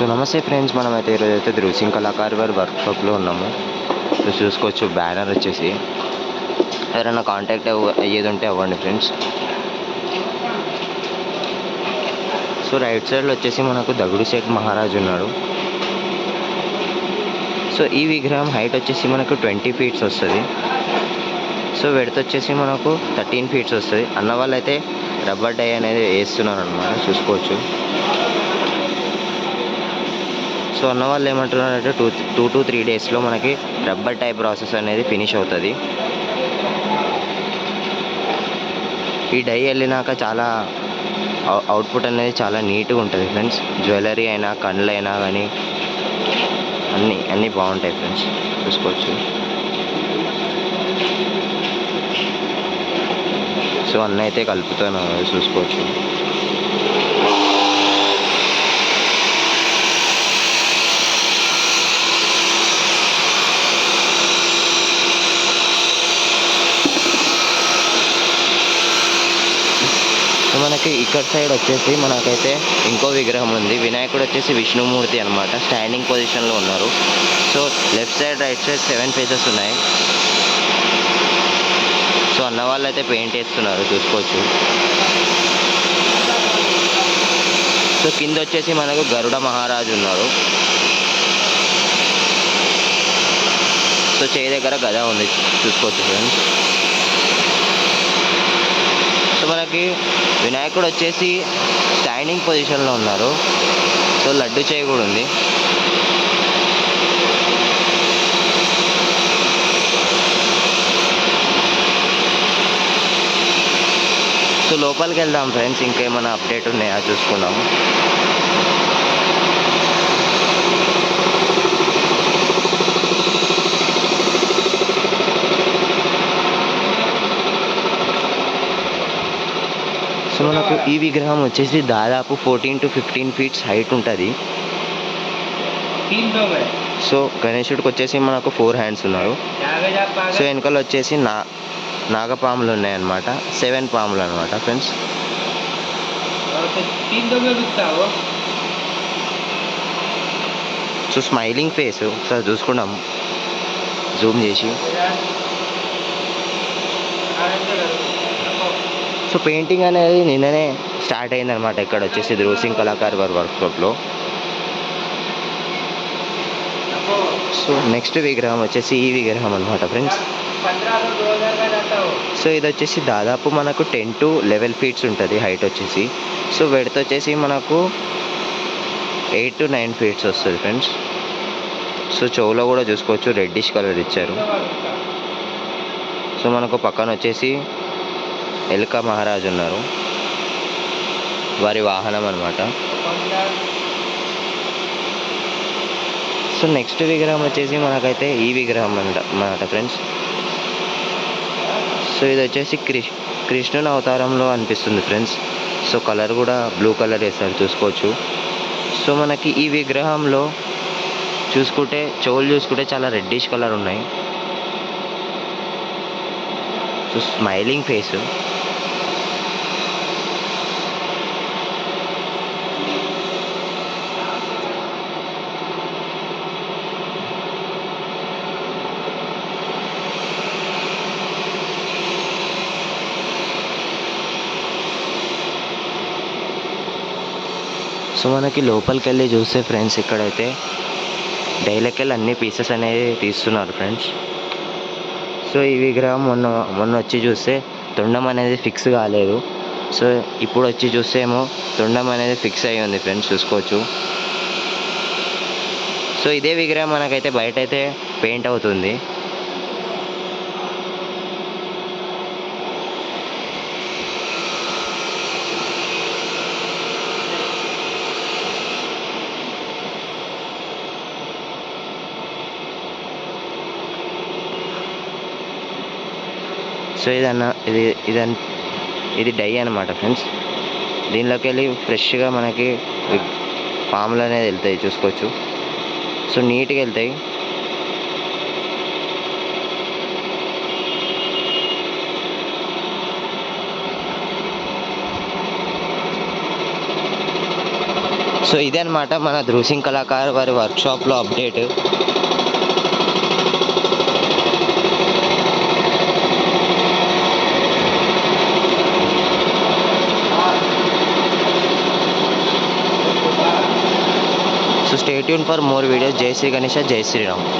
So నమస్తే friends, మనమైతే ఈరోజైతే ధృవ్ సింగ్ కళాకార్ వారి వర్క్షాప్లో ఉన్నాము. సో చూసుకోవచ్చు బ్యానర్ వచ్చేసి. ఎవరైనా కాంటాక్ట్ అయ్యేది ఉంటే అవ్వండి ఫ్రెండ్స్. సో రైట్ సైడ్లో వచ్చేసి మనకు దగుడు సేట్ మహారాజ్ ఉన్నాడు. సో ఈ విగ్రహం హైట్ వచ్చేసి మనకు 20 ఫీట్స్ వస్తుంది. సో వెడత్ వచ్చేసి మనకు 13 ఫీట్స్ వస్తుంది. అన్న వాళ్ళైతే రబ్బర్ డై అనేది వేస్తున్నారు అనమాట, చూసుకోవచ్చు. సో అన్న వాళ్ళు ఏమంటున్నారంటే 2 to 3 డేస్లో మనకి రబ్బర్ టైప్ ప్రాసెస్ అనేది ఫినిష్ అవుతుంది. ఈ డై వెళ్ళినాక చాలా అవుట్పుట్ అనేది చాలా నీట్గా ఉంటుంది ఫ్రెండ్స్. జ్యువెలరీ అయినా కళ్ళైనా కానీ అన్నీ బాగుంటాయి ఫ్రెండ్స్, చూసుకోవచ్చు. సో అన్న అయితే కలుపుతున్నాను, చూసుకోవచ్చు. మనకి ఇక్కడ సైడ్ వచ్చేసి మనకైతే ఇంకో విగ్రహం ఉంది. వినాయకుడు వచ్చేసి విష్ణుమూర్తి అనమాట, స్టాండింగ్ పొజిషన్లో ఉన్నారు. So left side right side 7 faces ఉన్నాయి. సో అన్న వాళ్ళు అయితే పెయింట్ వేస్తున్నారు, చూసుకోవచ్చు. సో కింద వచ్చేసి మనకు గరుడ మహారాజు ఉన్నారు. సో చేయి దగ్గర గద ఉంది, చూసుకోవచ్చు ఫ్రెండ్స్. సో మనకి వినాయకుడు వచ్చేసి స్టాండింగ్ పొజిషన్లో ఉన్నారు. సో లడ్డు చేయి కూడా ఉంది. సో లోపలికి వెళ్దాం ఫ్రెండ్స్, ఇంకేమైనా అప్డేట్ ఉన్నాయా చూసుకుందాము. సో మనకు ఈ విగ్రహం వచ్చేసి దాదాపు 14 to 15 ఫీట్స్ హైట్ ఉంటుంది. సో గణేశుడికి వచ్చేసి మనకు 4 హ్యాండ్స్ ఉన్నారు. సో వెనకాల వచ్చేసి నాగపాములు ఉన్నాయన్నమాట, 7 పాములు అనమాట ఫ్రెండ్స్. సో స్మైలింగ్ ఫేస్ ఒకసారి చూసుకున్నాము జూమ్ చేసి. సో పెయింటింగ్ అనేది నిన్ననే స్టార్ట్ అయిందనమాట ఇక్కడ వచ్చేసి ధృవ్ సింగ్ కళాకార్ వారి వర్క్షాప్లో. సో నెక్స్ట్ విగ్రహం వచ్చేసి ఈ విగ్రహం అనమాట ఫ్రెండ్స్. సో ఇది వచ్చేసి దాదాపు మనకు 10 to 11 ఫీట్స్ ఉంటుంది హైట్ వచ్చేసి. సో వెడత్ వచ్చేసి మనకు 8 to 9 ఫీట్స్ వస్తుంది ఫ్రెండ్స్. సో చెవులో కూడా చూసుకోవచ్చు రెడ్డిష్ కలర్ ఇచ్చారు. సో మనకు పక్కన వచ్చేసి ఎలుక మహారాజు ఉన్నారు, వారి వాహనం అనమాట. సో నెక్స్ట్ విగ్రహం వచ్చేసి మనకైతే ఈ విగ్రహం అన్నమాట ఫ్రెండ్స్. సో ఇది వచ్చేసి కృష్ణుని అవతారంలో అనిపిస్తుంది ఫ్రెండ్స్. సో కలర్ కూడా బ్లూ కలర్ వేస్తారు, చూసుకోవచ్చు. సో మనకి ఈ విగ్రహంలో చూసుకుంటే చెవులు చూసుకుంటే చాలా రెడ్డిష్ కలర్ ఉన్నాయి. So smiling face. సో మనకి లోపలికి వెళ్ళి చూస్తే ఫ్రెండ్స్, ఇక్కడైతే డైలకెళ్ళి అన్ని పీసెస్ అనేది తీస్తున్నారు ఫ్రెండ్స్. సో ఈ విగ్రహం మొన్న వచ్చి చూస్తే తొండం అనేది ఫిక్స్ కాలేదు. సో ఇప్పుడు వచ్చి చూస్తే ఏమో తొండం అనేది ఫిక్స్ అయ్యి ఉంది ఫ్రెండ్స్, చూసుకోవచ్చు. సో ఇదే విగ్రహం మనకైతే బయట అయితే పెయింట్ అవుతుంది. సో ఇది డై అనమాట ఫ్రెండ్స్. దీనిలోకి వెళ్ళి ఫ్రెష్గా మనకి పాములు అనేది వెళ్తాయి, చూసుకోవచ్చు. సో నీట్గా వెళ్తాయి. సో ఇదే అనమాట మన ధృసింగ్ కళాకార్ వారి వర్క్షాప్లో update. So stay tuned for more videos. జై శ్రీ గణేష, జై శ్రీరామ్.